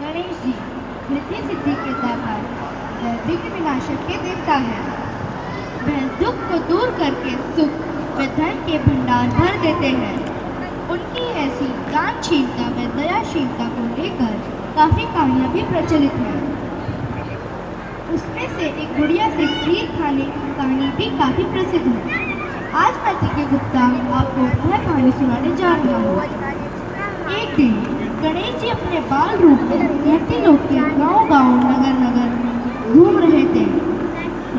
गणेश जी रिद्धि सिद्धि के दाता, वह विघ्न विनाशक के देवता है। वह दुख को दूर करके सुख व धन के भंडार भर देते हैं। उनकी ऐसी दानशीलता व दयाशीलता को लेकर काफ़ी कहानियाँ भी प्रचलित हैं। उसमें से एक बुढ़िया से खीर खाने की कहानी भी काफ़ी प्रसिद्ध है। आज मैं टीके गुप्ता आपको वह कहानी सुनाने जा रहा हूँ। एक दिन गणेश जी अपने बाल रूप में धरती लोक के गांव-गांव, नगर-नगर घूम रहे थे।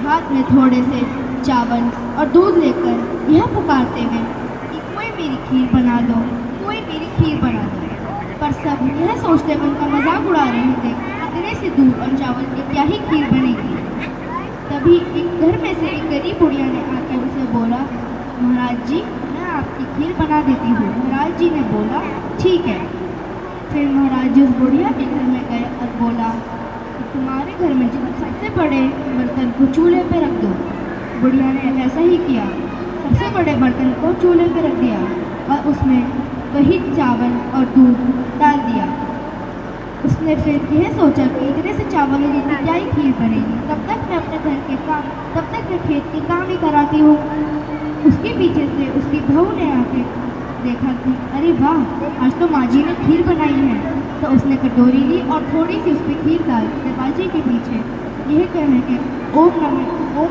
हाथ में थोड़े से चावल और दूध लेकर यह पुकारते हुए कि कोई मेरी खीर बना दो, कोई मेरी खीर बना दो। पर सब यह सोचते हुए उनका मजाक उड़ा रहे थे, इतने से दूध और चावल की क्या ही खीर बनेगी। तभी एक घर में से एक गरीब बुढ़िया ने आकर उसे बोला, महाराज जी मैं आपकी खीर बना देती हूँ। महाराज जी ने बोला ठीक है। फिर महाराज जी उस बुढ़िया के घर में गए और बोला कि तुम्हारे घर में जो सबसे बड़े बर्तन को चूल्हे पर रख दो। बुढ़िया ने ऐसा ही किया, सबसे बड़े बर्तन को चूल्हे पर रख दिया और उसमें वही चावल और दूध डाल दिया। उसने फिर यह सोचा कि इतने से चावल और दूध की क्या ही खीर बनेगी, तब तक मैं अपने घर के काम, तब तक मैं खेत के काम ही कराती हूँ। उसके पीछे से उसकी बहू ने आके देखा कि अरे वाह, आज तो माँ जी ने खीर बनाई है। तो उसने कटोरी ली और थोड़ी सी उसमें खीर डाल दरवाजे के पीछे यह कहने के ओम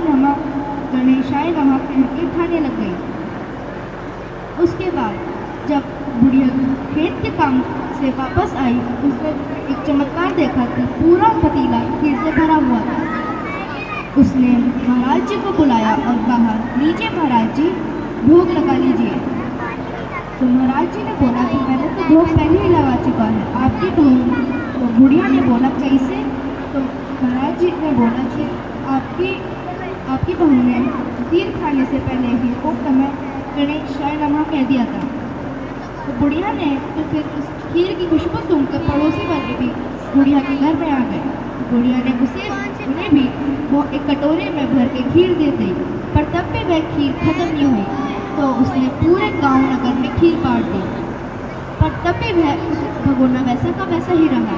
नमः गणेशाय नमः कह के खाने लग गई। उसके बाद जब बुढ़िया खेत के काम से वापस आई, उसने एक चमत्कार देखा कि पूरा पतीला खीर से भरा हुआ था। उसने महाराज जी को बुलाया और कहा, लीजिए महाराज जी, भोग लगा लीजिए। तो महाराज जी ने बोला कि मैंने तो भोग पहले ही लगा चुका है, आपकी बहू। तो बुढ़िया ने बोला कैसे? तो महाराज जी ने बोला कि आपकी बहू ने खीर खाने से पहले ही ओम नमः गणेशाय नमः कह दिया था। तो बुढ़िया ने तो फिर उस खीर की खुशबू सुनकर पड़ोसी वाले भी बुढ़िया के घर में आ गए। बुढ़िया ने उन्हें भी वो एक कटोरे में भर के खीर दे दी, पर तब भी वह खीर खत्म नहीं हुई। तो उसने पूरे गांव नगर में खीर बांट दी, पर तब भी वह भगोना वैसा का वैसा ही रहा।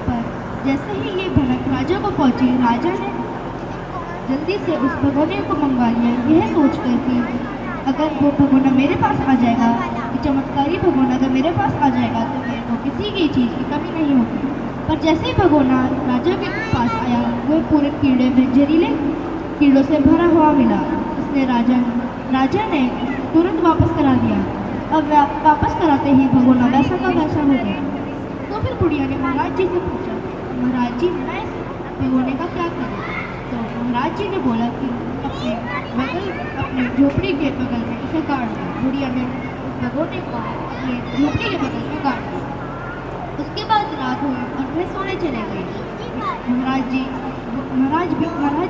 पर जैसे ही ये भनक राजा को पहुंची, राजा ने जल्दी से उस भगोने को मंगवा लिया, यह सोचकर कि अगर वो भगोना मेरे पास आ जाएगा, चमत्कारी भगोना अगर मेरे पास आ जाएगा तो मेरे को किसी की चीज़ की कमी नहीं होगी। पर जैसे ही भगोना राजा के पास आया, वह पूरे कीड़े में जहरीले कीड़ों से भरा हुआ मिला। उसने राजा ने तुरंत वापस करा दिया। अब वापस कराते ही भगोना वैसा का वैसा हो गया। तो फिर बुढ़िया ने महाराज जी से पूछा, महाराज जी मैं इस भगोने का क्या करूँ? तो महाराज जी ने बोला कि अपने झोपड़ी के बगल में इसे गाड़ दो। बुढ़िया ने उस भगोने को अपने झोपड़ी के बगल में गाड़ दिया। उसके बाद रात हुई और वह सोने चले गए। महाराज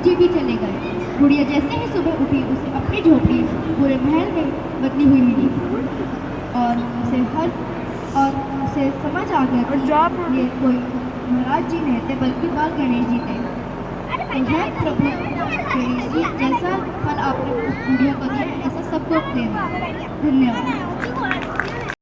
जी भी चले गए। बुढ़िया जैसे ही सुबह उठी, उसे अपनी झोपड़ी पूरे महल में बदली हुई मिली और उसे समझ आ गया कि ये कोई महाराज जी नहीं थे बल्कि बाल गणेश जी थे। तो है प्रभु गणेश जी, जैसा फल आपने उस बुढ़िया को दिया ऐसा सबको देना। धन्यवाद।